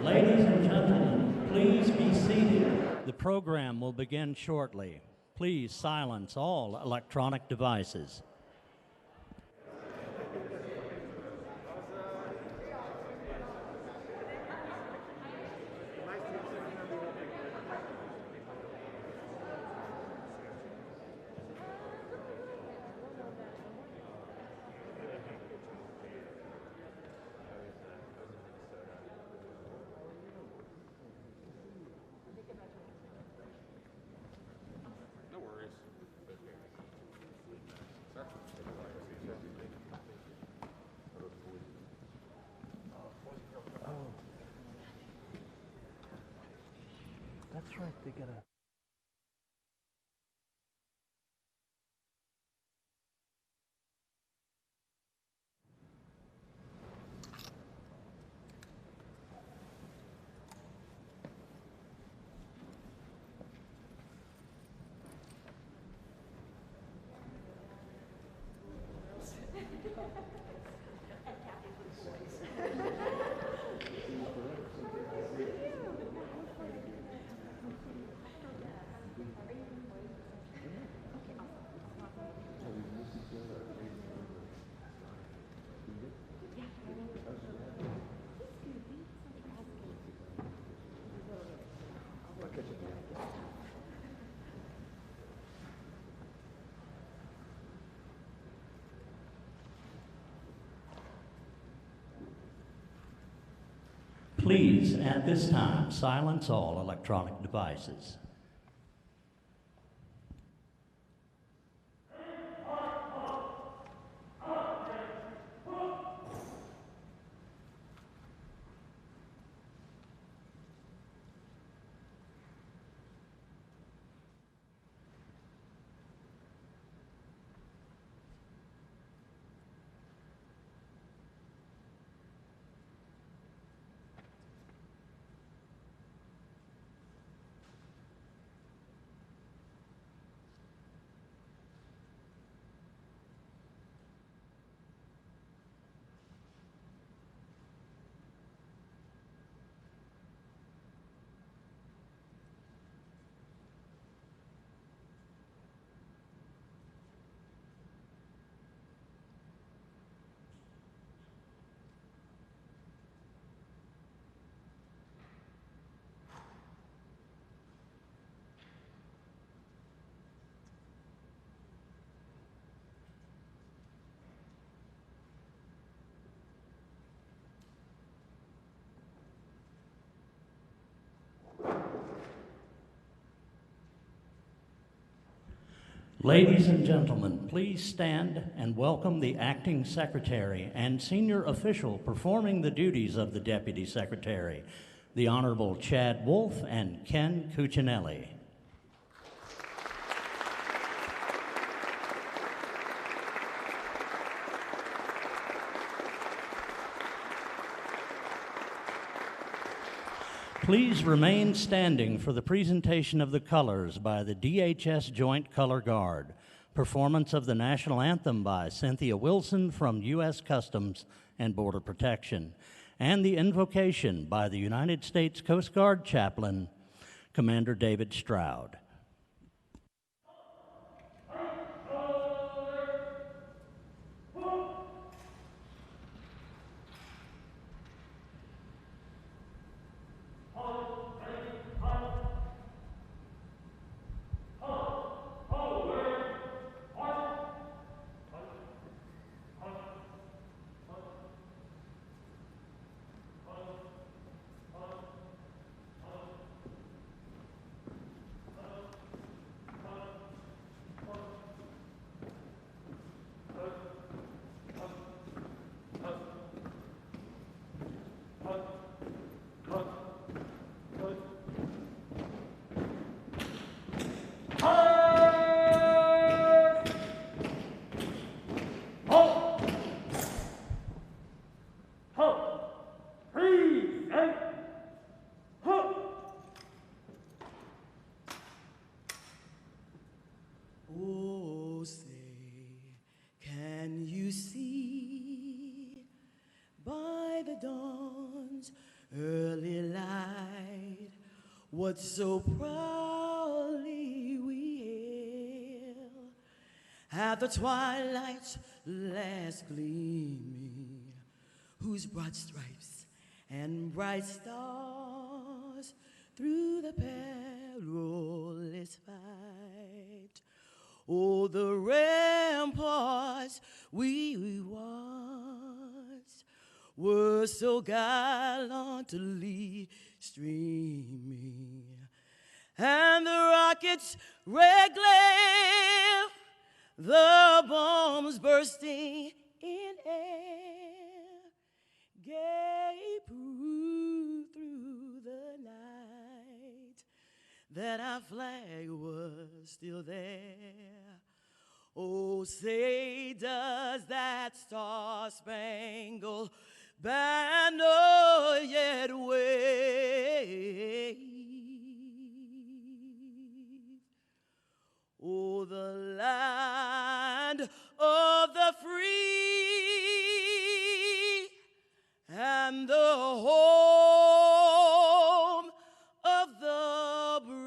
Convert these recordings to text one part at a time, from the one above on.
Ladies and gentlemen, please be seated. The program will begin shortly. Please silence all electronic devices. That's right, they gotta... Please, at this time, silence all electronic devices. Ladies and gentlemen, please stand and welcome the acting secretary and senior official performing the duties of the deputy secretary, the Honorable Chad Wolf and Ken Cuccinelli. Please remain standing for the presentation of the colors by the DHS Joint Color Guard, performance of the national anthem by Cynthia Wilson from U.S. Customs and Border Protection, and the invocation by the United States Coast Guard Chaplain, Commander David Stroud. Oh, say, can you see by the dawn's early light what so proudly we hail at the twilight's last gleaming, whose broad stripes and bright stars through the perilous fight, oh, the ramparts we once were so gallantly streaming, and the rockets' red glare, the bombs bursting in air, gave proof through the night that our flag was still there. Oh, say does that star-spangled banner yet wave? Oh, the land of the free and the home of the brave.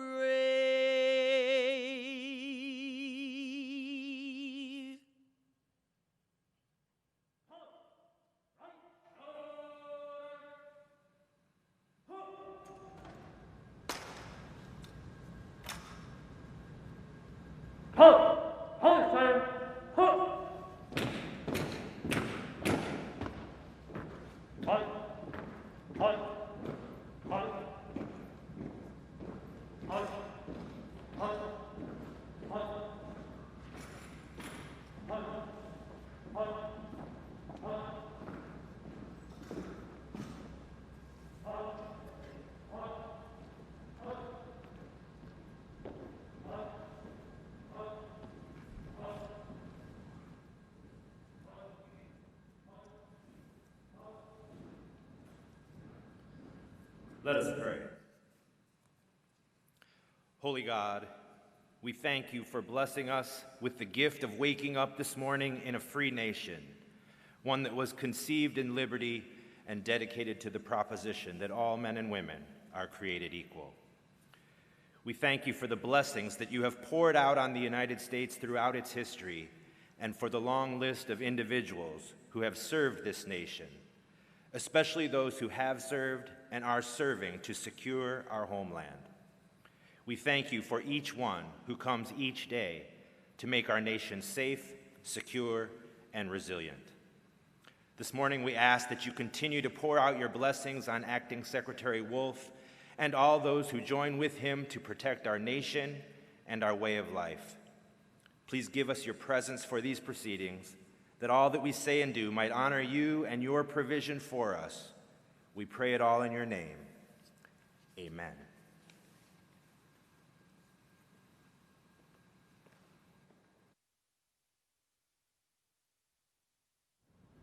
Let us pray. Holy God, we thank you for blessing us with the gift of waking up this morning in a free nation, one that was conceived in liberty and dedicated to the proposition that all men and women are created equal. We thank you for the blessings that you have poured out on the United States throughout its history, and for the long list of individuals who have served this nation, especially those who have served and are serving to secure our homeland. We thank you for each one who comes each day to make our nation safe, secure, and resilient. This morning we ask that you continue to pour out your blessings on Acting Secretary Wolf and all those who join with him to protect our nation and our way of life. Please give us your presence for these proceedings, that all that we say and do might honor you and your provision for us. We pray it all in your name. Amen.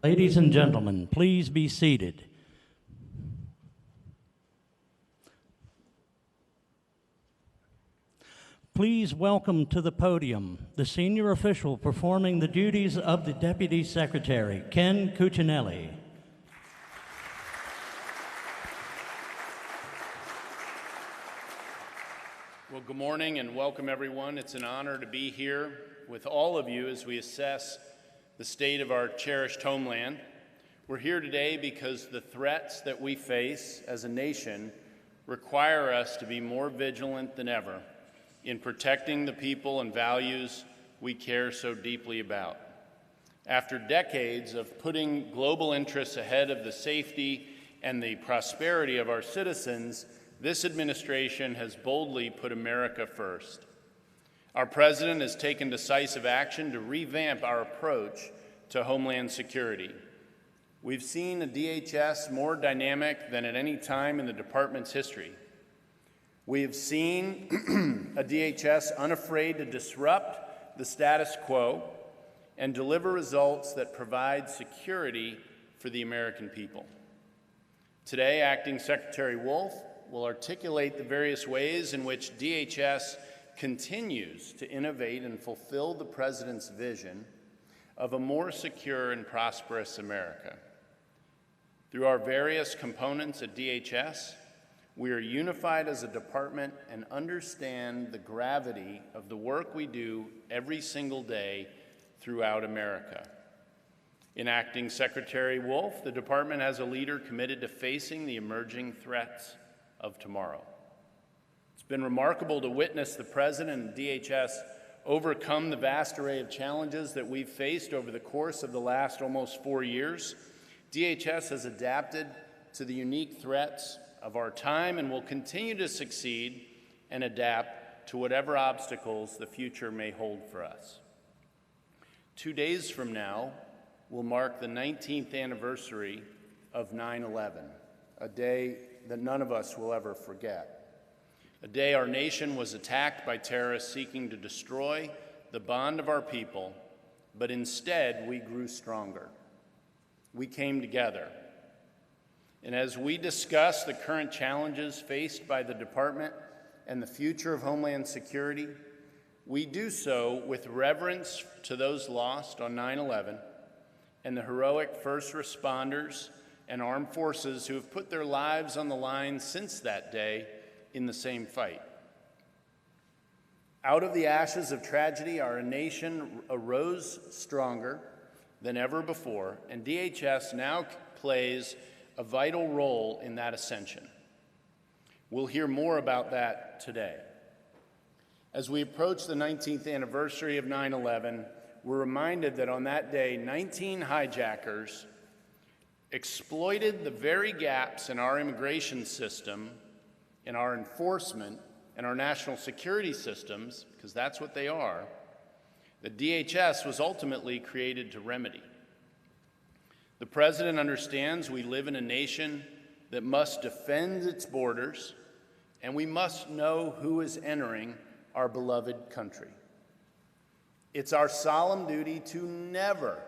Ladies and gentlemen, please be seated. Please welcome to the podium the senior official performing the duties of the Deputy Secretary, Ken Cuccinelli. Well, good morning and welcome, everyone. It's an honor to be here with all of you as we assess the state of our cherished homeland. We're here today because the threats that we face as a nation require us to be more vigilant than ever in protecting the people and values we care so deeply about. After decades of putting global interests ahead of the safety and the prosperity of our citizens, this administration has boldly put America first. Our president has taken decisive action to revamp our approach to Homeland Security. We've seen a DHS more dynamic than at any time in the department's history. We have seen a DHS unafraid to disrupt the status quo and deliver results that provide security for the American people. Today, Acting Secretary Wolf will articulate the various ways in which DHS continues to innovate and fulfill the President's vision of a more secure and prosperous America. Through our various components at DHS, We are unified as a department and understand the gravity of the work we do every single day throughout America. In Acting Secretary Wolf, the department has a leader committed to facing the emerging threats of tomorrow. It's been remarkable to witness the President and DHS overcome the vast array of challenges that we've faced over the course of the last almost 4 years. DHS has adapted to the unique threats of our time and will continue to succeed and adapt to whatever obstacles the future may hold for us. 2 days from now will mark the 19th anniversary of 9/11, a day that none of us will ever forget. A day our nation was attacked by terrorists seeking to destroy the bond of our people, but instead we grew stronger. We came together. And as we discuss the current challenges faced by the department and the future of Homeland Security, we do so with reverence to those lost on 9/11 and the heroic first responders and armed forces who have put their lives on the line since that day in the same fight. Out of the ashes of tragedy, our nation arose stronger than ever before, and DHS now plays a vital role in that ascension. We'll hear more about that today. As we approach the 19th anniversary of 9/11, we're reminded that on that day, 19 hijackers exploited the very gaps in our immigration system, in our enforcement, and our national security systems, because that's what they are, that DHS was ultimately created to remedy. The President understands we live in a nation that must defend its borders, and we must know who is entering our beloved country. It's our solemn duty to never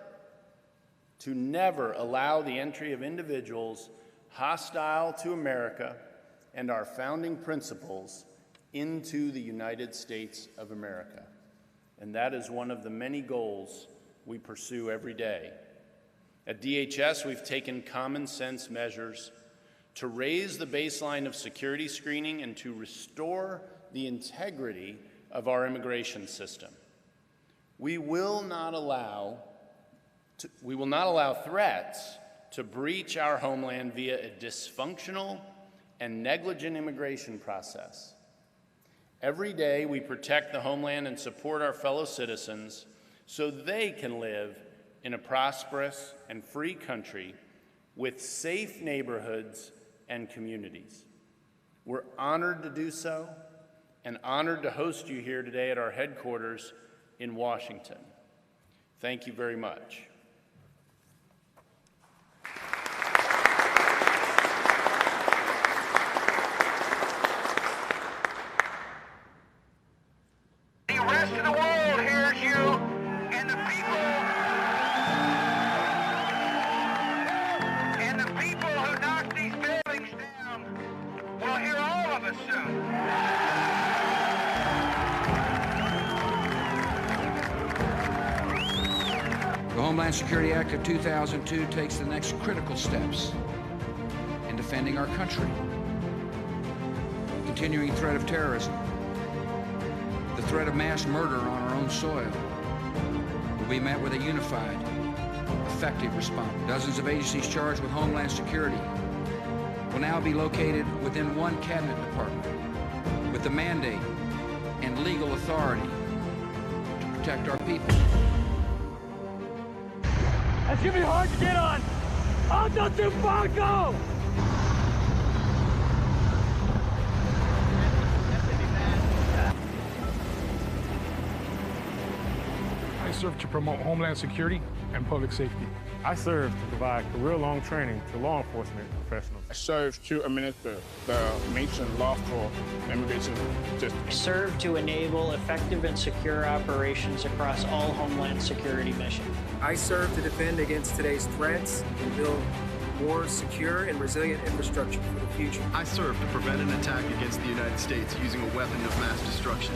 allow the entry of individuals hostile to America and our founding principles into the United States of America. And that is one of the many goals we pursue every day. At DHS, we've taken common sense measures to raise the baseline of security screening and to restore the integrity of our immigration system. We will not allow threats to breach our homeland via a dysfunctional and negligent immigration process. Every day we protect the homeland and support our fellow citizens so they can live in a prosperous and free country with safe neighborhoods and communities. We're honored to do so and honored to host you here today at our headquarters in Washington. Thank you very much. The rest of the world hears you, and the people who knock these buildings down will hear all of us soon. The Homeland Security Act of 2002 takes the next critical steps in defending our country. Continuing threat of terrorism, the threat of mass murder on our own soil will be met with a unified, effective response. Dozens of agencies charged with Homeland Security will now be located within one cabinet department with the mandate and legal authority to protect our people. It's gonna be hard to get on. Alto Tupaco! I serve to promote Homeland Security and public safety. I serve to provide career-long training to law enforcement professionals. I serve to administer the nation's lawful immigration system. I serve to enable effective and secure operations across all Homeland Security missions. I serve to defend against today's threats and build more secure and resilient infrastructure for the future. I serve to prevent an attack against the United States using a weapon of mass destruction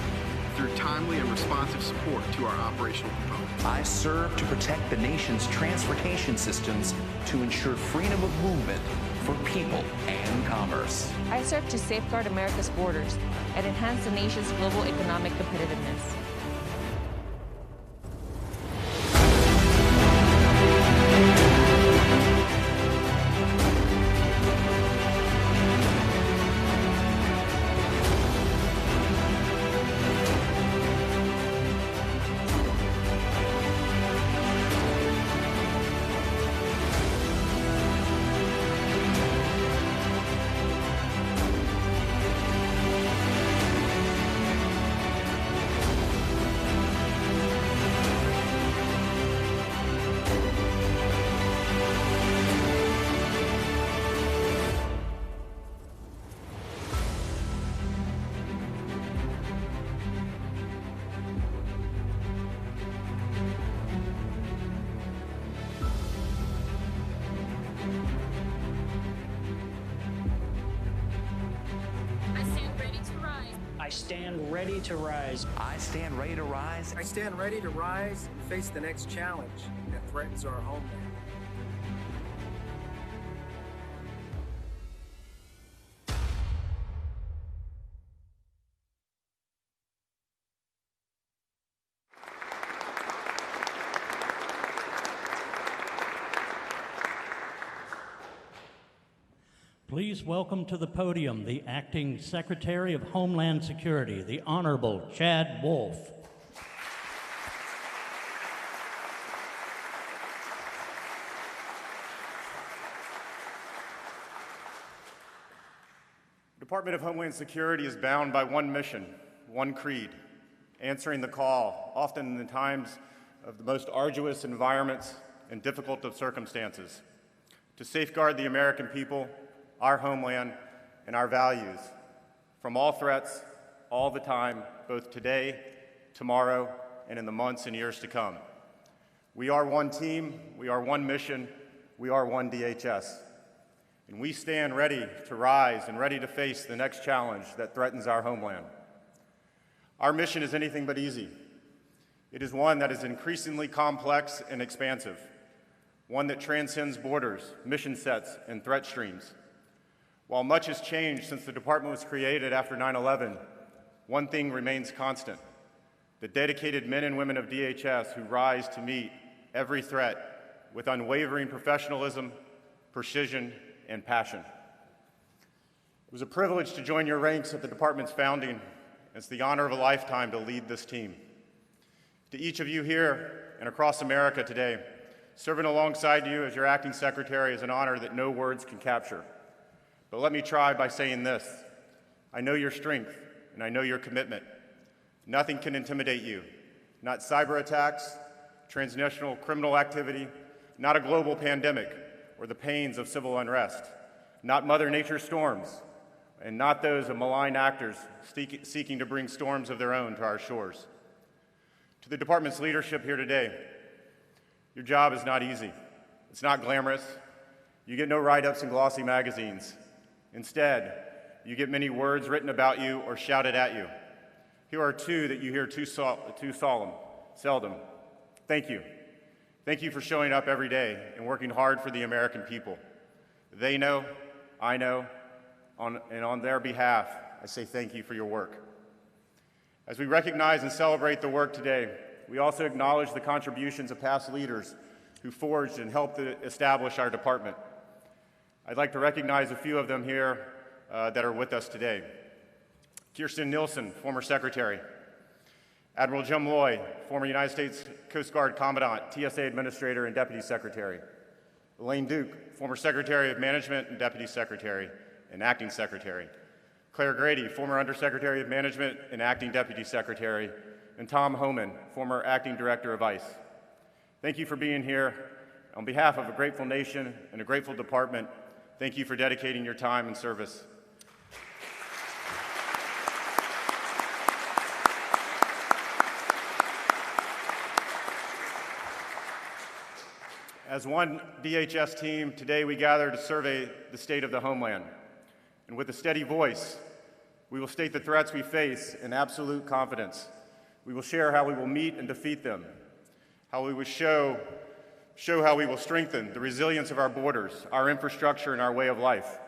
through timely and responsive support to our operational components. I serve to protect the nation's transportation systems to ensure freedom of movement for people and commerce. I serve to safeguard America's borders and enhance the nation's global economic competitiveness. I stand ready to rise. I stand ready to rise. I stand ready to rise and face the next challenge that threatens our homeland. Please welcome to the podium the Acting Secretary of Homeland Security, the Honorable Chad Wolf. The Department of Homeland Security is bound by one mission, one creed, answering the call, often in the times of the most arduous environments and difficult of circumstances, to safeguard the American people, our homeland, and our values from all threats, all the time, both today, tomorrow, and in the months and years to come. We are one team, we are one mission, we are one DHS. And we stand ready to rise and ready to face the next challenge that threatens our homeland. Our mission is anything but easy. It is one that is increasingly complex and expansive, one that transcends borders, mission sets, and threat streams. While much has changed since the department was created after 9/11, one thing remains constant: the dedicated men and women of DHS who rise to meet every threat with unwavering professionalism, precision, and passion. It was a privilege to join your ranks at the department's founding. It's the honor of a lifetime to lead this team. To each of you here and across America today, serving alongside you as your acting secretary is an honor that no words can capture. But let me try by saying this: I know your strength and I know your commitment. Nothing can intimidate you. Not cyber attacks, transnational criminal activity, not a global pandemic or the pains of civil unrest, not Mother Nature's storms, and not those of malign actors seeking to bring storms of their own to our shores. To the department's leadership here today, your job is not easy. It's not glamorous. You get no write-ups in glossy magazines. Instead, you get many words written about you or shouted at you. Here are two that you hear too seldom. Thank you. Thank you for showing up every day and working hard for the American people. They know, I know, and on their behalf, I say thank you for your work. As we recognize and celebrate the work today, we also acknowledge the contributions of past leaders who forged and helped establish our department. I'd like to recognize a few of them here that are with us today. Kirsten Nielsen, former secretary. Admiral Jim Loy, former United States Coast Guard Commandant, TSA Administrator, and Deputy Secretary. Elaine Duke, former Secretary of Management and Deputy Secretary and Acting Secretary. Claire Grady, former Undersecretary of Management and Acting Deputy Secretary. And Tom Homan, former Acting Director of ICE. Thank you for being here. On behalf of a grateful nation and a grateful department, thank you for dedicating your time and service. As one DHS team, today we gather to survey the state of the homeland. And with a steady voice, we will state the threats we face in absolute confidence. We will share how we will meet and defeat them, how we will show show how we will strengthen the resilience of our borders, our infrastructure, and our way of life.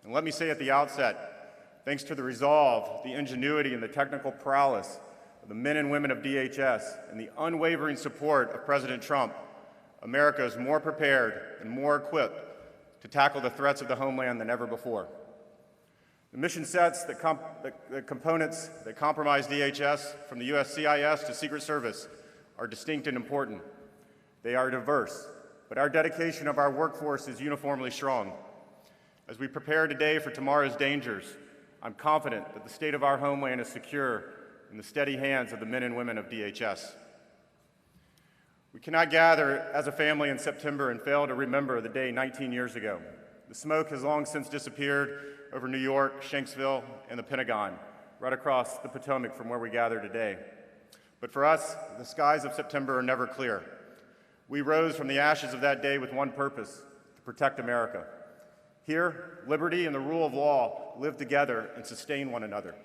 And let me say at the outset, thanks to the resolve, the ingenuity, and the technical prowess of the men and women of DHS and the unwavering support of President Trump, America is more prepared and more equipped to tackle the threats of the homeland than ever before. The mission sets, the components that comprise DHS, from the US CIS to Secret Service, are distinct and important. They are diverse, but our dedication of our workforce is uniformly strong. As we prepare today for tomorrow's dangers, I'm confident that the state of our homeland is secure in the steady hands of the men and women of DHS. We cannot gather as a family in September and fail to remember the day 19 years ago. The smoke has long since disappeared over New York, Shanksville, and the Pentagon, right across the Potomac from where we gather today. But for us, the skies of September are never clear. We rose from the ashes of that day with one purpose: to protect America. Here, liberty and the rule of law live together and sustain one another.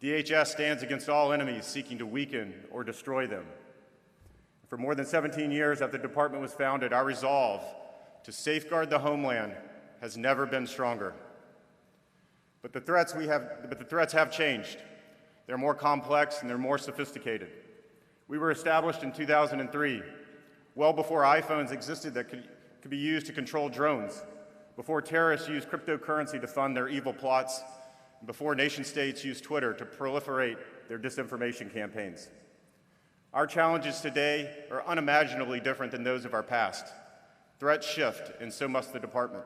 DHS stands against all enemies seeking to weaken or destroy them. For more than 17 years after the department was founded, our resolve to safeguard the homeland has never been stronger. But the threats have changed. They're more complex and they're more sophisticated. We were established in 2003, well before iPhones existed that could be used to control drones, before terrorists used cryptocurrency to fund their evil plots, and before nation-states used Twitter to proliferate their disinformation campaigns. Our challenges today are unimaginably different than those of our past. Threats shift, and so must the department.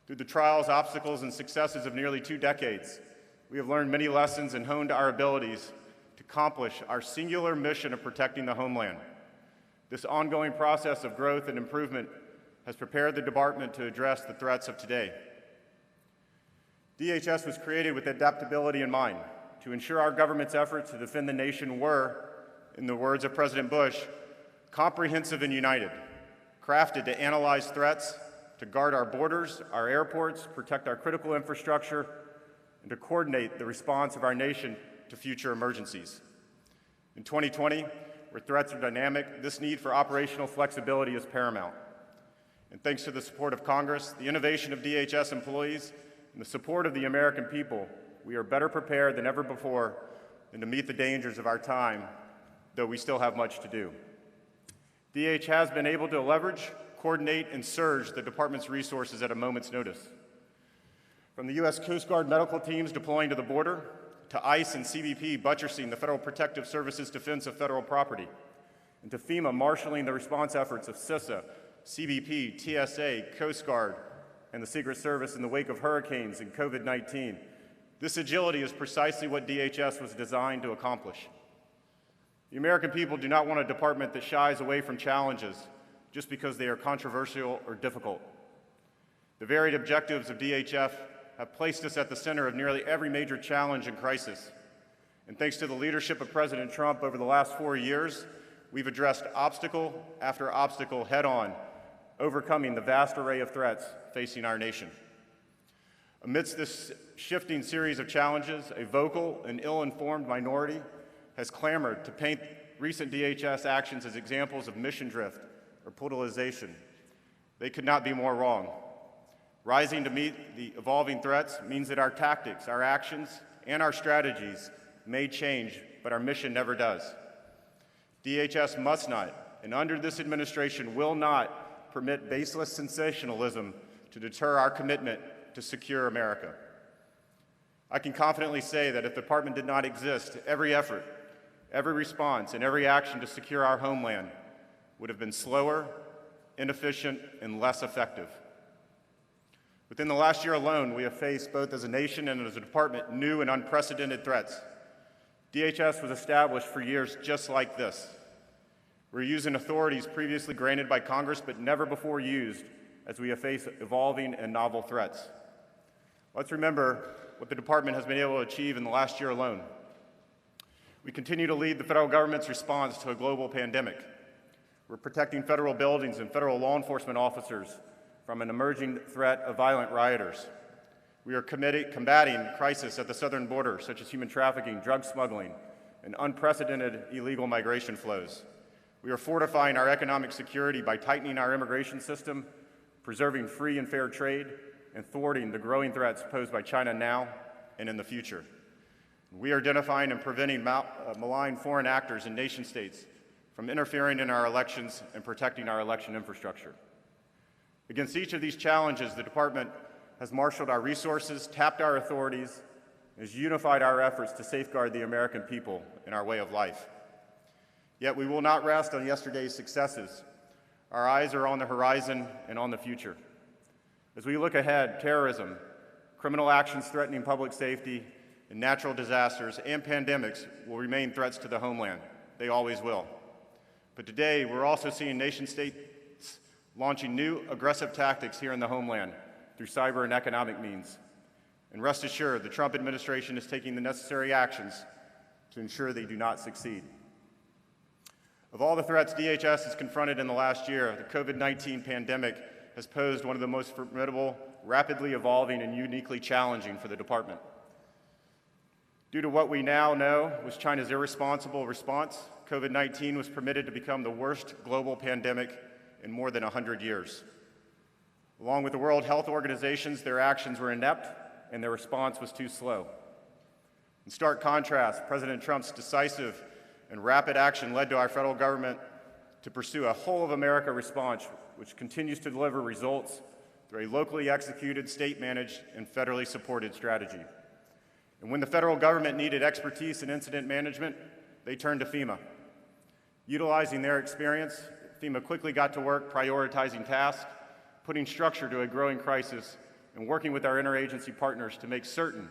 Through the trials, obstacles, and successes of nearly 2 decades, we have learned many lessons and honed our abilities to accomplish our singular mission of protecting the homeland. This ongoing process of growth and improvement has prepared the department to address the threats of today. DHS was created with adaptability in mind to ensure our government's efforts to defend the nation were, in the words of President Bush, comprehensive and united, crafted to analyze threats, to guard our borders, our airports, protect our critical infrastructure, and to coordinate the response of our nation to future emergencies. In 2020, where threats are dynamic, this need for operational flexibility is paramount. And thanks to the support of Congress, the innovation of DHS employees, and the support of the American people, we are better prepared than ever before and to meet the dangers of our time, though we still have much to do. DHS has been able to leverage, coordinate, and surge the department's resources at a moment's notice. From the U.S. Coast Guard medical teams deploying to the border, to ICE and CBP buttressing the Federal Protective Service's defense of federal property, and to FEMA marshaling the response efforts of CISA, CBP, TSA, Coast Guard, and the Secret Service in the wake of hurricanes and COVID-19. This agility is precisely what DHS was designed to accomplish. The American people do not want a department that shies away from challenges just because they are controversial or difficult. The varied objectives of DHS have placed us at the center of nearly every major challenge and crisis. And thanks to the leadership of President Trump over the last 4 years, we've addressed obstacle after obstacle head-on, overcoming the vast array of threats facing our nation. Amidst this shifting series of challenges, a vocal and ill-informed minority has clamored to paint recent DHS actions as examples of mission drift or politicization. They could not be more wrong. Rising to meet the evolving threats means that our tactics, our actions, and our strategies may change, but our mission never does. DHS must not, and under this administration will not, permit baseless sensationalism to deter our commitment to secure America. I can confidently say that if the department did not exist, every effort, every response, and every action to secure our homeland would have been slower, inefficient, and less effective. Within the last year alone, we have faced, both as a nation and as a department, new and unprecedented threats. DHS was established for years just like this. We're using authorities previously granted by Congress but never before used as we have faced evolving and novel threats. Let's remember what the department has been able to achieve in the last year alone. We continue to lead the federal government's response to a global pandemic. We're protecting federal buildings and federal law enforcement officers from an emerging threat of violent rioters. We are combating crisis at the southern border, such as human trafficking, drug smuggling, and unprecedented illegal migration flows. We are fortifying our economic security by tightening our immigration system, preserving free and fair trade, and thwarting the growing threats posed by China now and in the future. We are identifying and preventing malign foreign actors and nation states from interfering in our elections and protecting our election infrastructure. Against each of these challenges, the Department has marshaled our resources, tapped our authorities, and has unified our efforts to safeguard the American people and our way of life. Yet we will not rest on yesterday's successes. Our eyes are on the horizon and on the future. As we look ahead, terrorism, criminal actions threatening public safety, and natural disasters and pandemics will remain threats to the homeland. They always will. But today, we're also seeing nation-states launching new aggressive tactics here in the homeland through cyber and economic means. And rest assured, the Trump administration is taking the necessary actions to ensure they do not succeed. Of all the threats DHS has confronted in the last year, the COVID-19 pandemic has posed one of the most formidable, rapidly evolving, and uniquely challenging for the department. Due to what we now know was China's irresponsible response, COVID-19 was permitted to become the worst global pandemic in more than 100 years. Along with the World Health Organizations, their actions were inept and their response was too slow. In stark contrast, President Trump's decisive and rapid action led to our federal government to pursue a whole-of-America response, which continues to deliver results through a locally executed, state-managed, and federally supported strategy. And when the federal government needed expertise in incident management, they turned to FEMA. Utilizing their experience, FEMA quickly got to work prioritizing tasks, putting structure to a growing crisis, and working with our interagency partners to make certain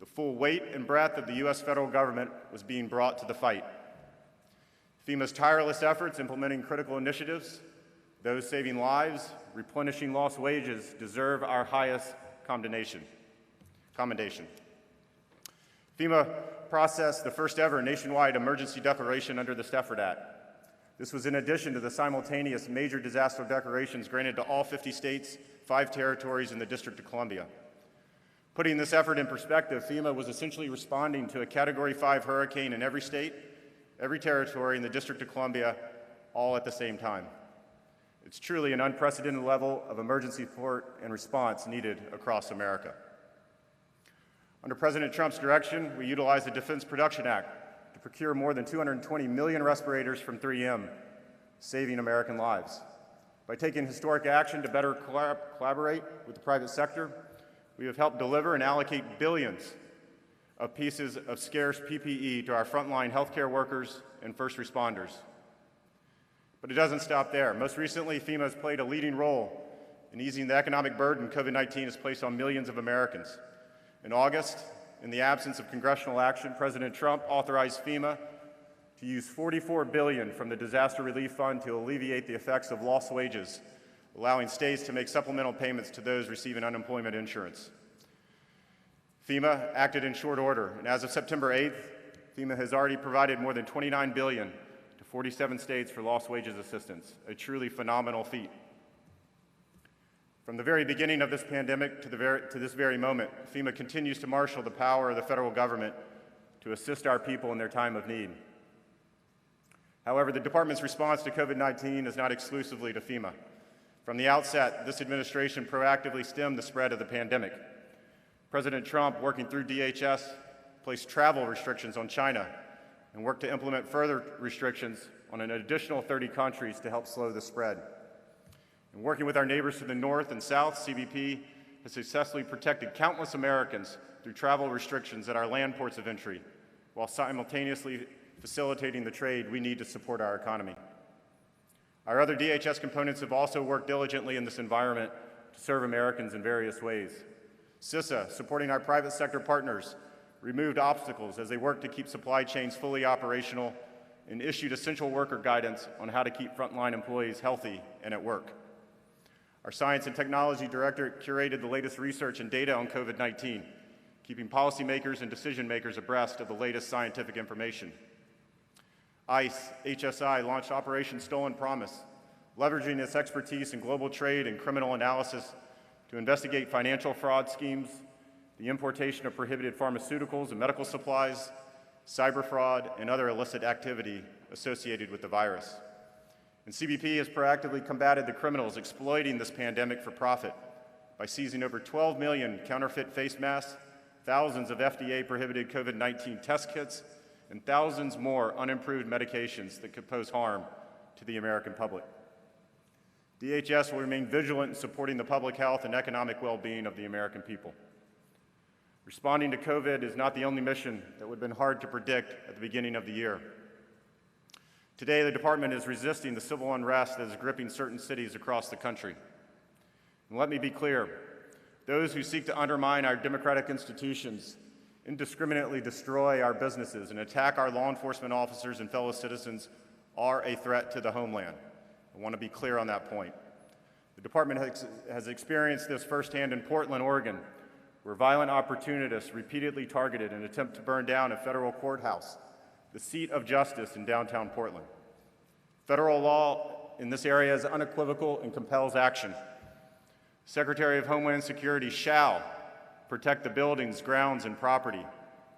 the full weight and breadth of the U.S. federal government was being brought to the fight. FEMA's tireless efforts implementing critical initiatives, those saving lives, replenishing lost wages, deserve our highest commendation. FEMA processed the first ever nationwide emergency declaration under the Stafford Act. This was in addition to the simultaneous major disaster declarations granted to all 50 states, 5 territories, and the District of Columbia. Putting this effort in perspective, FEMA was essentially responding to a Category 5 hurricane in every state, every territory, and the District of Columbia, all at the same time. It's truly an unprecedented level of emergency support and response needed across America. Under President Trump's direction, we utilized the Defense Production Act to procure more than 220 million respirators from 3M, saving American lives. By taking historic action to better collaborate with the private sector, we have helped deliver and allocate billions of pieces of scarce PPE to our frontline healthcare workers and first responders. But it doesn't stop there. Most recently, FEMA has played a leading role in easing the economic burden COVID-19 has placed on millions of Americans. In August, in the absence of congressional action, President Trump authorized FEMA to use $44 billion from the Disaster Relief Fund to alleviate the effects of lost wages, allowing states to make supplemental payments to those receiving unemployment insurance. FEMA acted in short order, and as of September 8th, FEMA has already provided more than $29 billion to 47 states for lost wages assistance, a truly phenomenal feat. From the very beginning of this pandemic to this very moment, FEMA continues to marshal the power of the federal government to assist our people in their time of need. However, the department's response to COVID-19 is not exclusively to FEMA. From the outset, this administration proactively stemmed the spread of the pandemic. President Trump, working through DHS, placed travel restrictions on China and worked to implement further restrictions on an additional 30 countries to help slow the spread. And working with our neighbors to the north and south, CBP has successfully protected countless Americans through travel restrictions at our land ports of entry, while simultaneously facilitating the trade we need to support our economy. Our other DHS components have also worked diligently in this environment to serve Americans in various ways. CISA, supporting our private sector partners, removed obstacles as they worked to keep supply chains fully operational and issued essential worker guidance on how to keep frontline employees healthy and at work. Our Science and Technology Director curated the latest research and data on COVID-19, keeping policymakers and decision makers abreast of the latest scientific information. ICE, HSI, launched Operation Stolen Promise, leveraging its expertise in global trade and criminal analysis to investigate financial fraud schemes, the importation of prohibited pharmaceuticals and medical supplies, cyber fraud, and other illicit activity associated with the virus. And CBP has proactively combated the criminals exploiting this pandemic for profit by seizing over 12 million counterfeit face masks, thousands of FDA-prohibited COVID-19 test kits, and thousands more unimproved medications that could pose harm to the American public. DHS will remain vigilant in supporting the public health and economic well-being of the American people. Responding to COVID is not the only mission that would have been hard to predict at the beginning of the year. Today, the department is resisting the civil unrest that is gripping certain cities across the country. And let me be clear, those who seek to undermine our democratic institutions, indiscriminately destroy our businesses, and attack our law enforcement officers and fellow citizens are a threat to the homeland. I want to be clear on that point. The department has experienced this firsthand in Portland, Oregon, where violent opportunists repeatedly targeted an attempt to burn down a federal courthouse, the seat of justice in downtown Portland. Federal law in this area is unequivocal and compels action. Secretary of Homeland Security shall protect the buildings, grounds, and property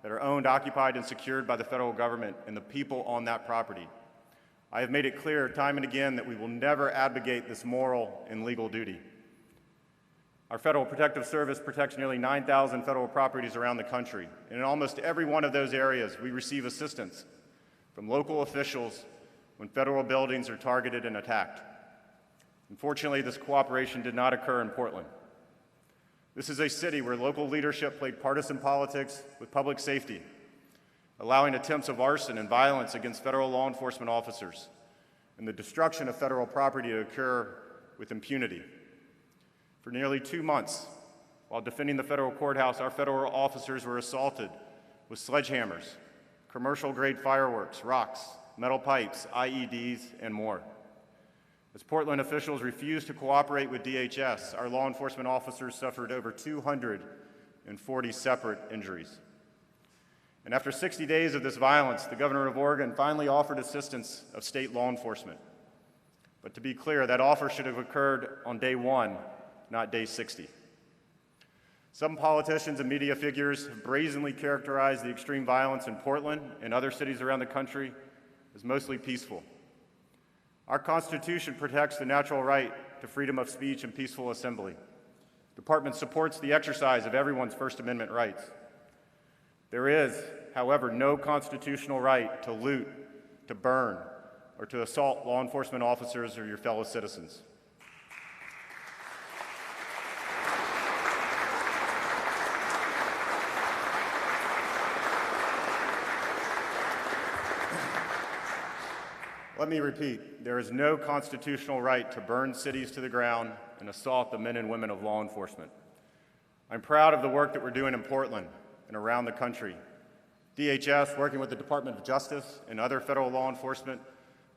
that are owned, occupied, and secured by the federal government and the people on that property. I have made it clear time and again that we will never abdicate this moral and legal duty. Our Federal Protective Service protects nearly 9,000 federal properties around the country, and in almost every one of those areas, we receive assistance from local officials when federal buildings are targeted and attacked. Unfortunately, this cooperation did not occur in Portland. This is a city where local leadership played partisan politics with public safety, allowing attempts of arson and violence against federal law enforcement officers and the destruction of federal property to occur with impunity. For nearly 2 months, while defending the federal courthouse, our federal officers were assaulted with sledgehammers, commercial-grade fireworks, rocks, metal pipes, IEDs, and more. As Portland officials refused to cooperate with DHS, our law enforcement officers suffered over 240 separate injuries. And after 60 days of this violence, the governor of Oregon finally offered assistance of state law enforcement. But to be clear, that offer should have occurred on day 1, not day 60. Some politicians and media figures have brazenly characterized the extreme violence in Portland and other cities around the country as mostly peaceful. Our Constitution protects the natural right to freedom of speech and peaceful assembly. The department supports the exercise of everyone's First Amendment rights. There is, however, no constitutional right to loot, to burn, or to assault law enforcement officers or your fellow citizens. Let me repeat, there is no constitutional right to burn cities to the ground and assault the men and women of law enforcement. I'm proud of the work that we're doing in Portland and around the country. DHS, working with the Department of Justice and other federal law enforcement,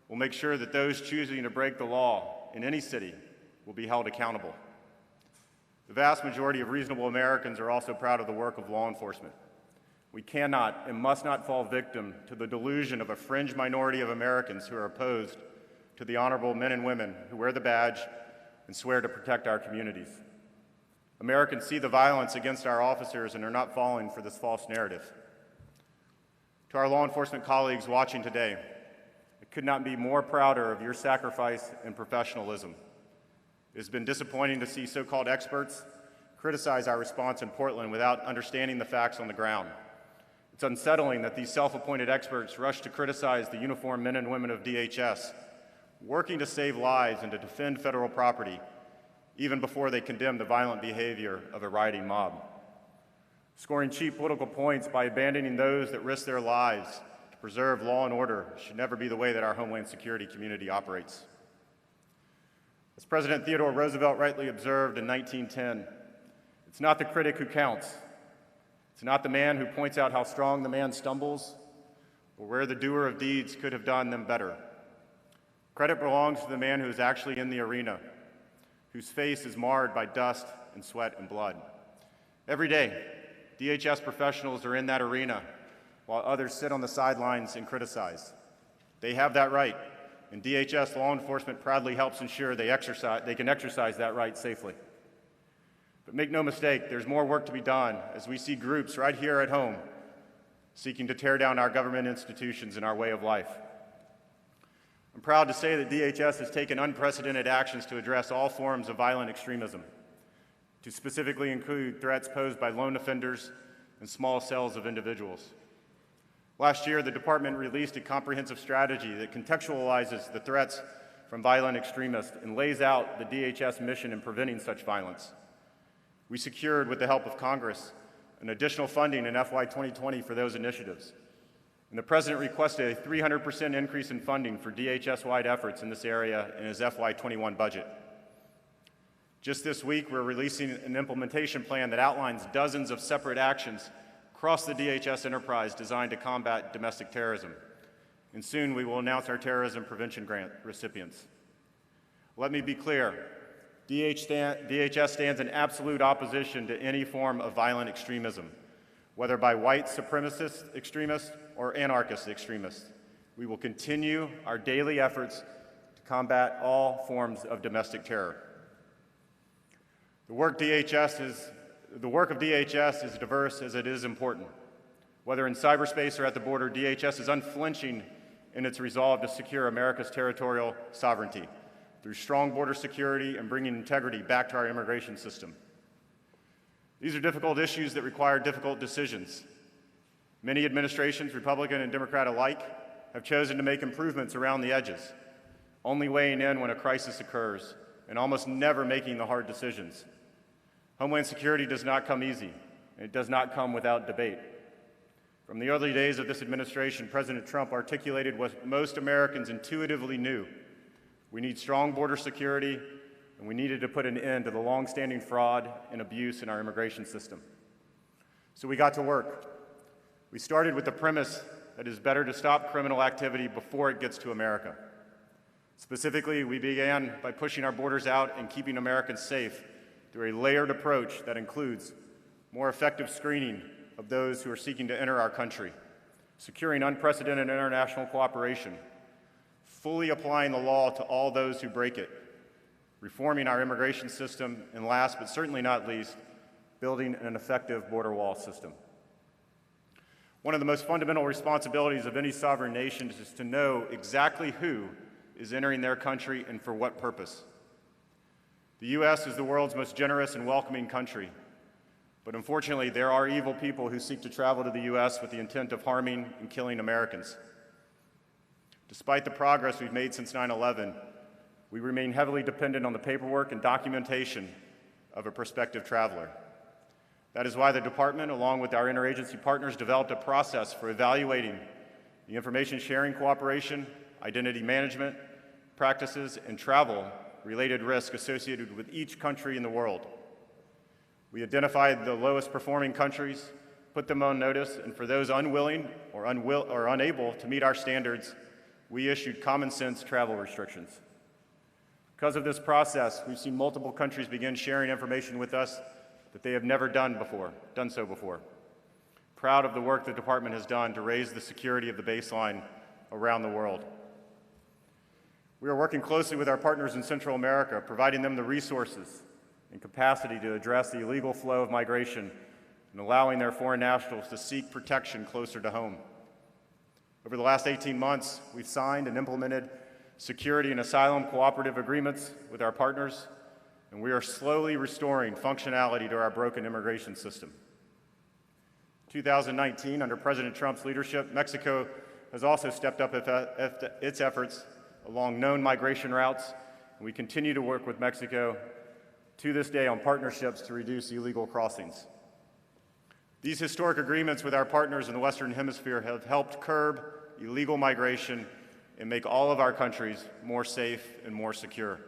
will make sure that those choosing to break the law in any city will be held accountable. The vast majority of reasonable Americans are also proud of the work of law enforcement. We cannot and must not fall victim to the delusion of a fringe minority of Americans who are opposed to the honorable men and women who wear the badge and swear to protect our communities. Americans see the violence against our officers and are not falling for this false narrative. To our law enforcement colleagues watching today, I could not be more prouder of your sacrifice and professionalism. It has been disappointing to see so-called experts criticize our response in Portland without understanding the facts on the ground. It's unsettling that these self-appointed experts rush to criticize the uniformed men and women of DHS, working to save lives and to defend federal property, even before they condemn the violent behavior of a rioting mob. Scoring cheap political points by abandoning those that risk their lives to preserve law and order should never be the way that our Homeland Security community operates. As President Theodore Roosevelt rightly observed in 1910, it's not the critic who counts. It's not the man who points out how strong the man stumbles or where the doer of deeds could have done them better. Credit belongs to the man who is actually in the arena, whose face is marred by dust and sweat and blood. Every day, DHS professionals are in that arena while others sit on the sidelines and criticize. They have that right, and DHS law enforcement proudly helps ensure they can exercise that right safely. But make no mistake, there's more work to be done as we see groups right here at home seeking to tear down our government institutions and our way of life. proud to say that DHS has taken unprecedented actions to address all forms of violent extremism, to specifically include threats posed by lone offenders and small cells of individuals. Last year, the department released a comprehensive strategy that contextualizes the threats from violent extremists and lays out the DHS mission in preventing such violence. We secured, with the help of Congress, an additional funding in FY 2020 for those initiatives. And the President requested a 300% increase in funding for DHS-wide efforts in this area in his FY 21 budget. Just this week, we're releasing an implementation plan that outlines dozens of separate actions across the DHS enterprise designed to combat domestic terrorism. And soon we will announce our terrorism prevention grant recipients. Let me be clear, DHS stands in absolute opposition to any form of violent extremism, whether by white supremacist extremists or anarchist extremists. We will continue our daily efforts to combat all forms of domestic terror. The work of DHS is diverse as it is important. Whether in cyberspace or at the border, DHS is unflinching in its resolve to secure America's territorial sovereignty through strong border security and bringing integrity back to our immigration system. These are difficult issues that require difficult decisions. Many administrations, Republican and Democrat alike, have chosen to make improvements around the edges, only weighing in when a crisis occurs and almost never making the hard decisions. Homeland security does not come easy, and it does not come without debate. From the early days of this administration, President Trump articulated what most Americans intuitively knew. We need strong border security, and we needed to put an end to the long-standing fraud and abuse in our immigration system. So we got to work. We started with the premise that it is better to stop criminal activity before it gets to America. Specifically, we began by pushing our borders out and keeping Americans safe through a layered approach that includes more effective screening of those who are seeking to enter our country, securing unprecedented international cooperation, fully applying the law to all those who break it, reforming our immigration system, and last but certainly not least, building an effective border wall system. One of the most fundamental responsibilities of any sovereign nation is to know exactly who is entering their country and for what purpose. The U.S. is the world's most generous and welcoming country, but unfortunately there are evil people who seek to travel to the U.S. with the intent of harming and killing Americans. Despite the progress we've made since 9/11, we remain heavily dependent on the paperwork and documentation of a prospective traveler. That is why the department, along with our interagency partners, developed a process for evaluating the information sharing cooperation, identity management practices, and travel-related risk associated with each country in the world. We identified the lowest performing countries, put them on notice, and for those unwilling or unable to meet our standards, we issued common sense travel restrictions. Because of this process, we've seen multiple countries begin sharing information with us that they have never done so before. Proud of the work the department has done to raise the security of the baseline around the world. We are working closely with our partners in Central America, providing them the resources and capacity to address the illegal flow of migration and allowing their foreign nationals to seek protection closer to home. Over the last 18 months, we've signed and implemented security and asylum cooperative agreements with our partners, and we are slowly restoring functionality to our broken immigration system. In 2019, under President Trump's leadership, Mexico has also stepped up its efforts along known migration routes, and we continue to work with Mexico to this day on partnerships to reduce illegal crossings. These historic agreements with our partners in the Western Hemisphere have helped curb illegal migration and make all of our countries more safe and more secure.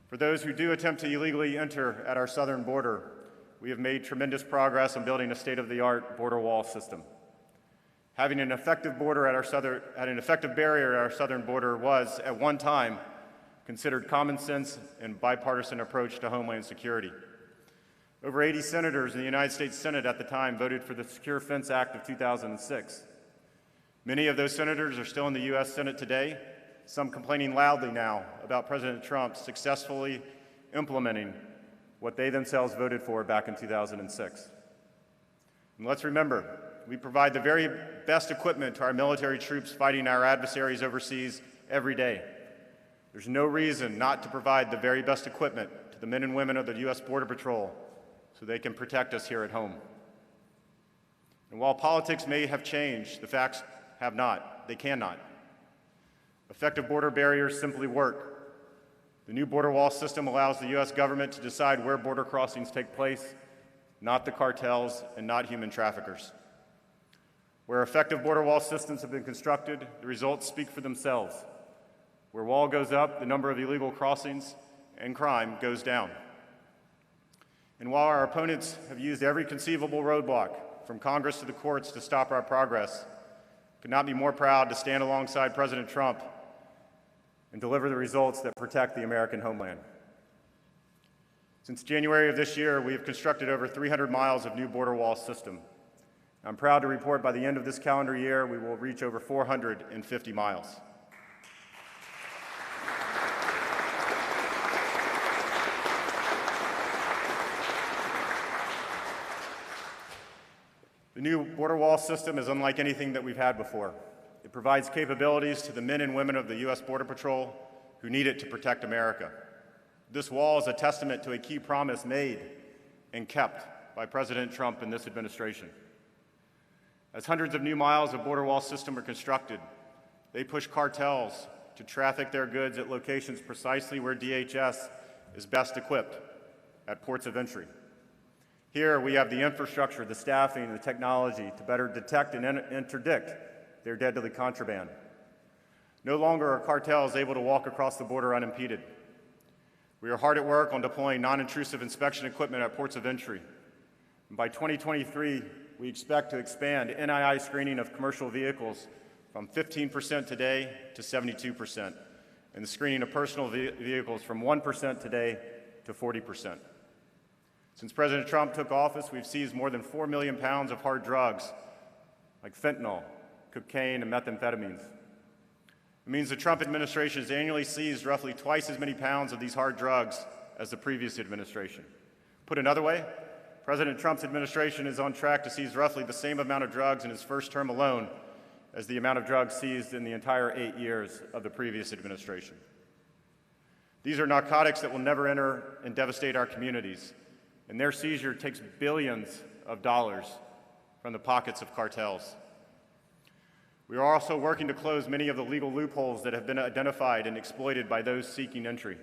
For those who do attempt to illegally enter at our southern border, we have made tremendous progress on building a state-of-the-art border wall system. Having an effective barrier at our southern border was, at one time, considered common sense and bipartisan approach to Homeland Security. Over 80 senators in the United States Senate at the time voted for the Secure Fence Act of 2006. Many of those senators are still in the U.S. Senate today, some complaining loudly now about President Trump successfully implementing what they themselves voted for back in 2006. And let's remember, we provide the very best equipment to our military troops fighting our adversaries overseas every day. There's no reason not to provide the very best equipment to the men and women of the U.S. Border Patrol so they can protect us here at home. And while politics may have changed, the facts have not. They cannot. Effective border barriers simply work. The new border wall system allows the U.S. government to decide where border crossings take place, not the cartels and not human traffickers. Where effective border wall systems have been constructed, the results speak for themselves. Where wall goes up, the number of illegal crossings and crime goes down. And while our opponents have used every conceivable roadblock, from Congress to the courts, to stop our progress, I could not be more proud to stand alongside President Trump and deliver the results that protect the American homeland. Since January of this year, we have constructed over 300 miles of new border wall system. I'm proud to report by the end of this calendar year, we will reach over 450 miles. The new border wall system is unlike anything that we've had before. It provides capabilities to the men and women of the U.S. Border Patrol who need it to protect America. This wall is a testament to a key promise made and kept by President Trump and this administration. As hundreds of new miles of border wall system are constructed, they push cartels to traffic their goods at locations precisely where DHS is best equipped, at ports of entry. Here we have the infrastructure, the staffing, and the technology to better detect and interdict their deadly contraband. No longer are cartels able to walk across the border unimpeded. We are hard at work on deploying non-intrusive inspection equipment at ports of entry. And by 2023, we expect to expand NII screening of commercial vehicles from 15% today to 72%, and the screening of personal vehicles from 1% today to 40%. Since President Trump took office, we've seized more than 4 million pounds of hard drugs like fentanyl, cocaine, and methamphetamines. It means the Trump administration has annually seized roughly twice as many pounds of these hard drugs as the previous administration. Put another way, President Trump's administration is on track to seize roughly the same amount of drugs in his first term alone as the amount of drugs seized in the entire 8 years of the previous administration. These are narcotics that will never enter and devastate our communities, and their seizure takes billions of dollars from the pockets of cartels. We are also working to close many of the legal loopholes that have been identified and exploited by those seeking entry.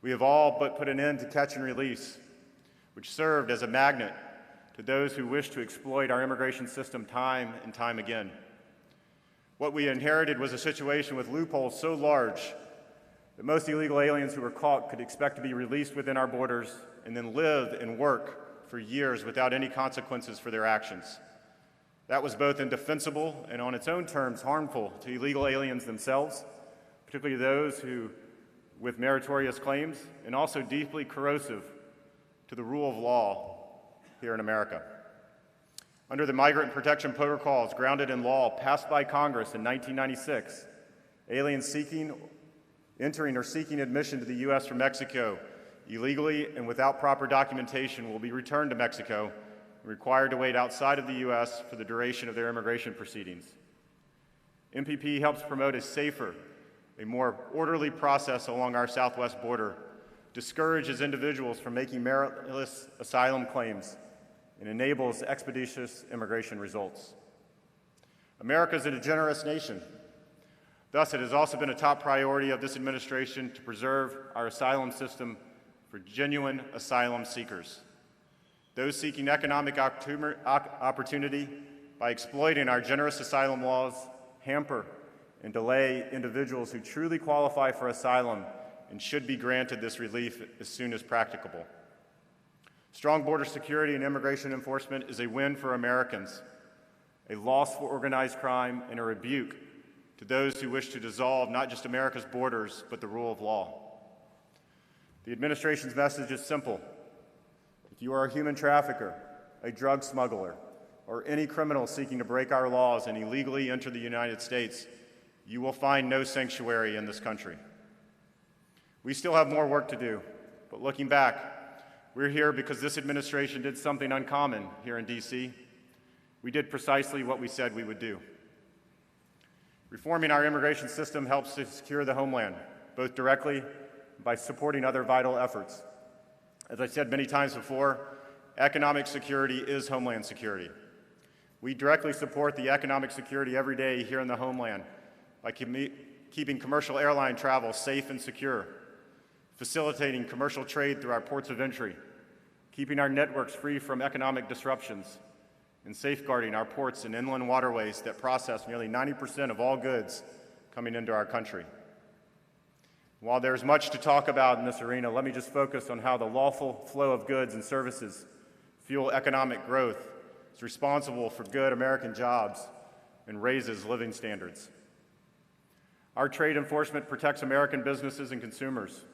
We have all but put an end to catch and release, which served as a magnet to those who wish to exploit our immigration system time and time again. What we inherited was a situation with loopholes so large that most illegal aliens who were caught could expect to be released within our borders and then live and work for years without any consequences for their actions. That was both indefensible and on its own terms harmful to illegal aliens themselves, particularly those who with meritorious claims, and also deeply corrosive to the rule of law here in America. Under the Migrant Protection Protocols grounded in law passed by Congress in 1996, aliens entering or seeking admission to the U.S. from Mexico illegally and without proper documentation will be returned to Mexico and required to wait outside of the U.S. for the duration of their immigration proceedings. MPP helps promote a safer, a more orderly process along our southwest border, discourages individuals from making meritless asylum claims, and enables expeditious immigration results. America is a generous nation. Thus, it has also been a top priority of this administration to preserve our asylum system for genuine asylum seekers. Those seeking economic opportunity by exploiting our generous asylum laws hamper and delay individuals who truly qualify for asylum and should be granted this relief as soon as practicable. Strong border security and immigration enforcement is a win for Americans, a loss for organized crime, and a rebuke to those who wish to dissolve not just America's borders, but the rule of law. The administration's message is simple. If you are a human trafficker, a drug smuggler, or any criminal seeking to break our laws and illegally enter the United States, you will find no sanctuary in this country. We still have more work to do, but looking back, we're here because this administration did something uncommon here in D.C. We did precisely what we said we would do. Reforming our immigration system helps to secure the homeland, both directly and by supporting other vital efforts. As I said many times before, economic security is homeland security. We directly support the economic security every day here in the homeland by keeping commercial airline travel safe and secure, facilitating commercial trade through our ports of entry, keeping our networks free from economic disruptions, and safeguarding our ports and inland waterways that process nearly 90% of all goods coming into our country. While there's much to talk about in this arena, let me just focus on how the lawful flow of goods and services fuel economic growth, is responsible for good American jobs, and raises living standards. Our trade enforcement protects American businesses and consumers,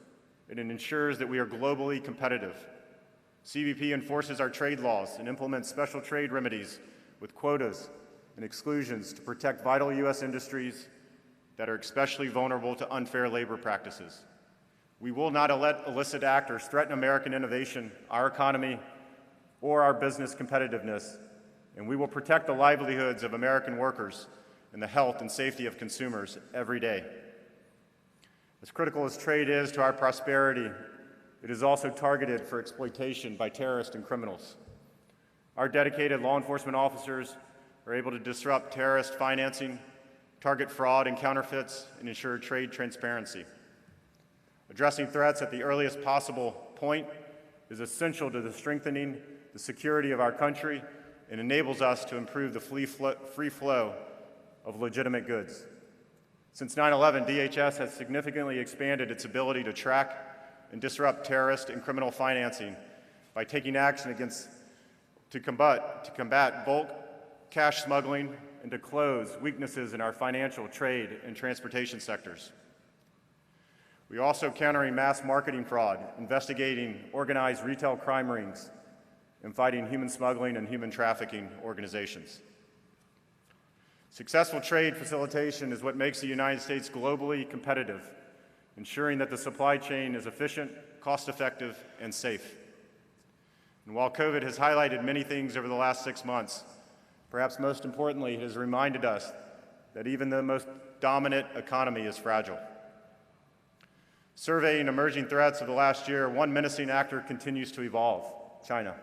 and it ensures that we are globally competitive. CBP enforces our trade laws and implements special trade remedies with quotas and exclusions to protect vital U.S. industries that are especially vulnerable to unfair labor practices. We will not let illicit actors threaten American innovation, our economy, or our business competitiveness, and we will protect the livelihoods of American workers and the health and safety of consumers every day. As critical as trade is to our prosperity, it is also targeted for exploitation by terrorists and criminals. Our dedicated law enforcement officers are able to disrupt terrorist financing, target fraud and counterfeits, and ensure trade transparency. Addressing threats at the earliest possible point is essential to the strengthening the security of our country and enables us to improve the free flow of legitimate goods. Since 9/11, DHS has significantly expanded its ability to track and disrupt terrorist and criminal financing by taking action to combat bulk cash smuggling and to close weaknesses in our financial, trade, and transportation sectors. We are also countering mass marketing fraud, investigating organized retail crime rings, and fighting human smuggling and human trafficking organizations. Successful trade facilitation is what makes the United States globally competitive, ensuring that the supply chain is efficient, cost-effective, and safe. And while COVID has highlighted many things over the last 6 months, perhaps most importantly, it has reminded us that even the most dominant economy is fragile. Surveying emerging threats of the last year, one menacing actor continues to evolve: China.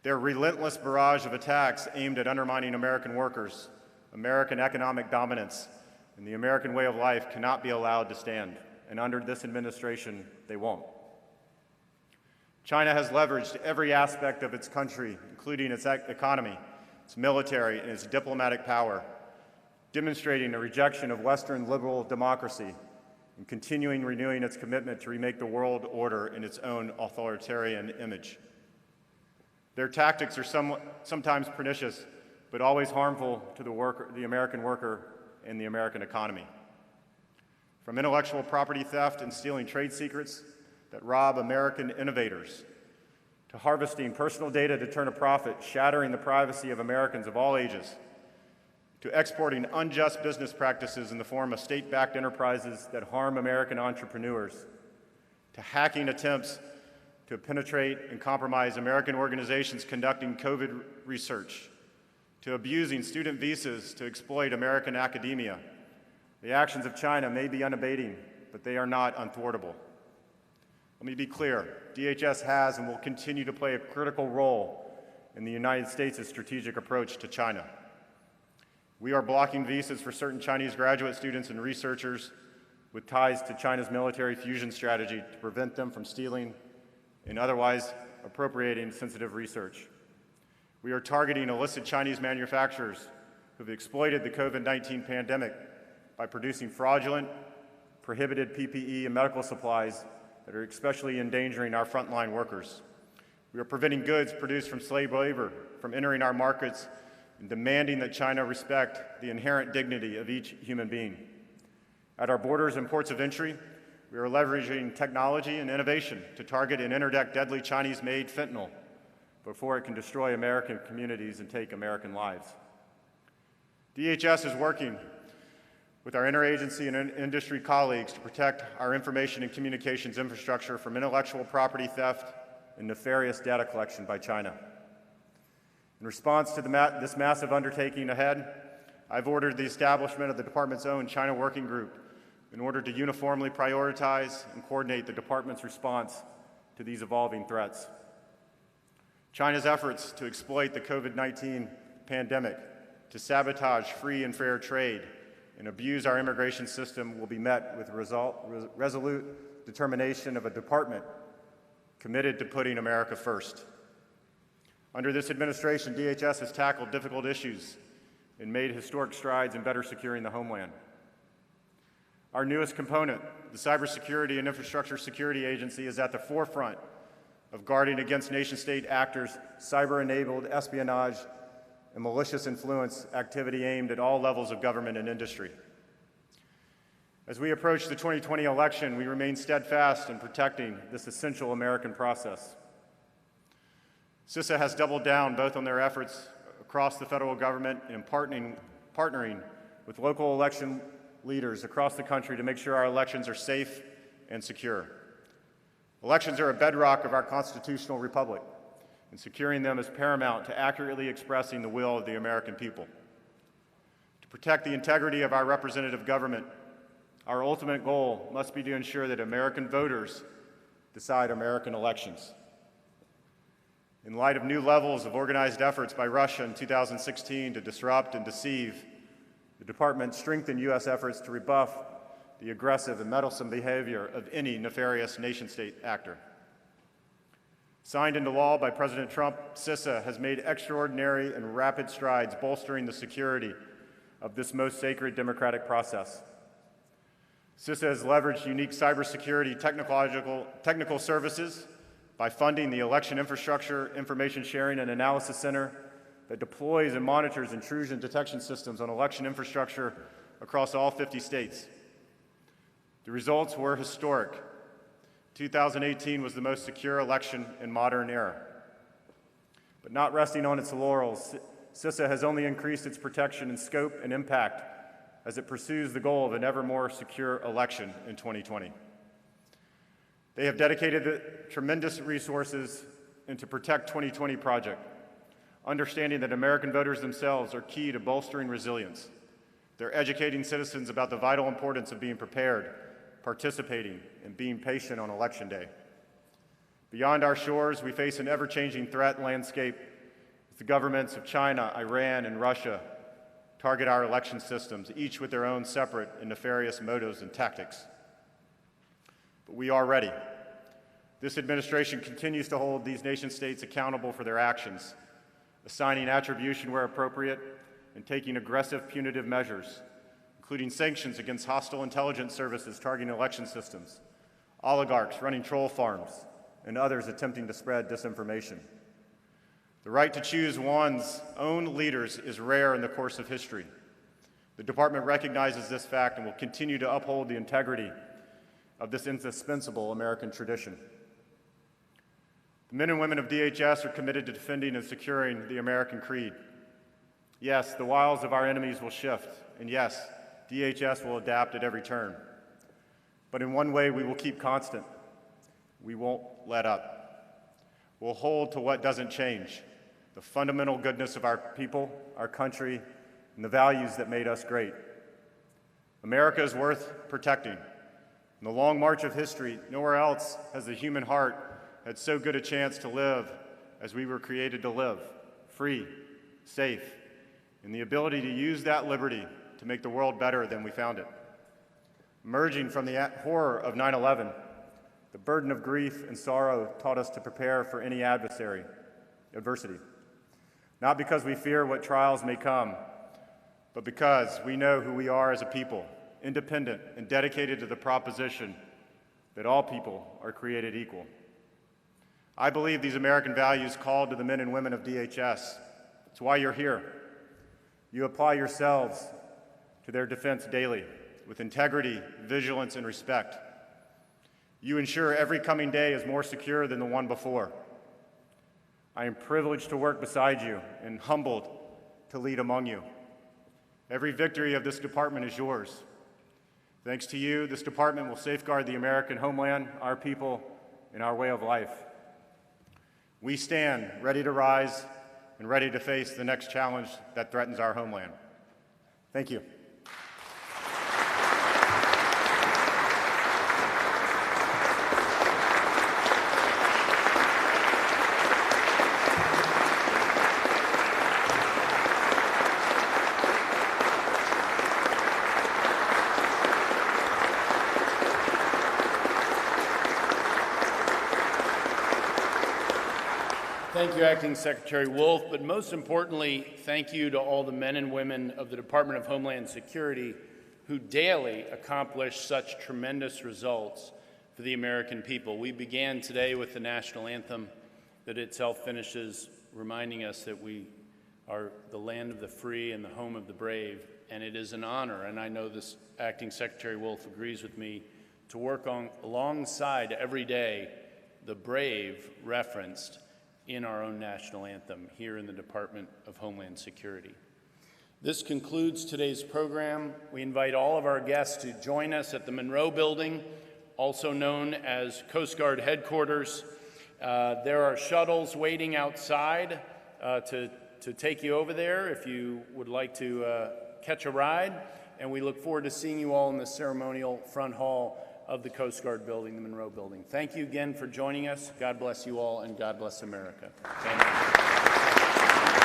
Their relentless barrage of attacks aimed at undermining American workers, American economic dominance, and the American way of life cannot be allowed to stand, and under this administration, they won't. China has leveraged every aspect of its country, including its economy, its military, and its diplomatic power, demonstrating a rejection of Western liberal democracy and continuing renewing its commitment to remake the world order in its own authoritarian image. Their tactics are sometimes pernicious, but always harmful to the American worker and the American economy. From intellectual property theft and stealing trade secrets that rob American innovators, to harvesting personal data to turn a profit, shattering the privacy of Americans of all ages, to exporting unjust business practices in the form of state-backed enterprises that harm American entrepreneurs, to hacking attempts to penetrate and compromise American organizations conducting COVID research, to abusing student visas to exploit American academia. The actions of China may be unabating, but they are not unthwartable. Let me be clear, DHS has and will continue to play a critical role in the United States' strategic approach to China. We are blocking visas for certain Chinese graduate students and researchers with ties to China's military fusion strategy to prevent them from stealing and otherwise appropriating sensitive research. We are targeting illicit Chinese manufacturers who have exploited the COVID-19 pandemic by producing fraudulent, prohibited PPE and medical supplies that are especially endangering our frontline workers. We are preventing goods produced from slave labor from entering our markets and demanding that China respect the inherent dignity of each human being. At our borders and ports of entry, we are leveraging technology and innovation to target and interdict deadly Chinese-made fentanyl before it can destroy American communities and take American lives. DHS is working with our interagency and industry colleagues to protect our information and communications infrastructure from intellectual property theft and nefarious data collection by China. In response to this massive undertaking ahead, I've ordered the establishment of the department's own China Working Group in order to uniformly prioritize and coordinate the department's response to these evolving threats. China's efforts to exploit the COVID-19 pandemic to sabotage free and fair trade and abuse our immigration system will be met with resolute determination of a department committed to putting America first. Under this administration, DHS has tackled difficult issues and made historic strides in better securing the homeland. Our newest component, the Cybersecurity and Infrastructure Security Agency, is at the forefront of guarding against nation-state actors' cyber-enabled espionage and malicious influence activity aimed at all levels of government and industry. As we approach the 2020 election, we remain steadfast in protecting this essential American process. CISA has doubled down both on their efforts across the federal government and partnering with local election leaders across the country to make sure our elections are safe and secure. Elections are a bedrock of our constitutional republic, and securing them is paramount to accurately expressing the will of the American people. To protect the integrity of our representative government, our ultimate goal must be to ensure that American voters decide American elections. In light of new levels of organized efforts by Russia in 2016 to disrupt and deceive, the Department strengthened U.S. efforts to rebuff the aggressive and meddlesome behavior of any nefarious nation-state actor. Signed into law by President Trump, CISA has made extraordinary and rapid strides bolstering the security of this most sacred democratic process. CISA has leveraged unique cybersecurity technical services by funding the Election Infrastructure Information Sharing and Analysis Center that deploys and monitors intrusion detection systems on election infrastructure across all 50 states. The results were historic. 2018 was the most secure election in modern era. But not resting on its laurels, CISA has only increased its protection in scope and impact as it pursues the goal of an ever more secure election in 2020. They have dedicated tremendous resources into Protect 2020 project, understanding that American voters themselves are key to bolstering resilience. They're educating citizens about the vital importance of being prepared, participating, and being patient on Election Day. Beyond our shores, we face an ever-changing threat landscape as the governments of China, Iran, and Russia target our election systems, each with their own separate and nefarious motives and tactics. But we are ready. This administration continues to hold these nation-states accountable for their actions, assigning attribution where appropriate and taking aggressive punitive measures, including sanctions against hostile intelligence services targeting election systems, oligarchs running troll farms, and others attempting to spread disinformation. The right to choose one's own leaders is rare in the course of history. The Department recognizes this fact and will continue to uphold the integrity of this indispensable American tradition. The men and women of DHS are committed to defending and securing the American creed. Yes, the wiles of our enemies will shift, and yes, DHS will adapt at every turn. But in one way, we will keep constant. We won't let up. We'll hold to what doesn't change, the fundamental goodness of our people, our country, and the values that made us great. America is worth protecting. In the long march of history, nowhere else has the human heart had so good a chance to live as we were created to live, free, safe, and the ability to use that liberty to make the world better than we found it. Emerging from the horror of 9/11, the burden of grief and sorrow taught us to prepare for any adversity. Not because we fear what trials may come, but because we know who we are as a people, independent and dedicated to the proposition that all people are created equal. I believe these American values call to the men and women of DHS. It's why you're here. You apply yourselves to their defense daily with integrity, vigilance, and respect. You ensure every coming day is more secure than the one before. I am privileged to work beside you and humbled to lead among you. Every victory of this department is yours. Thanks to you, this department will safeguard the American homeland, our people, and our way of life. We stand ready to rise and ready to face the next challenge that threatens our homeland. Thank you. Thank you, Acting Secretary Wolf, but most importantly, thank you to all the men and women of the Department of Homeland Security who daily accomplish such tremendous results for the American people. We began today with the national anthem that itself finishes reminding us that we are the land of the free and the home of the brave, and it is an honor, and I know this Acting Secretary Wolf agrees with me, to work alongside every day the brave referenced in our own national anthem here in the Department of Homeland Security. This concludes today's program. We invite all of our guests to join us at the Monroe Building, also known as Coast Guard Headquarters. There are shuttles waiting outside to take you over there if you would like to catch a ride, and we look forward to seeing you all in the ceremonial front hall of the Coast Guard building, the Monroe Building. Thank you again for joining us. God bless you all, and God bless America. Thank you.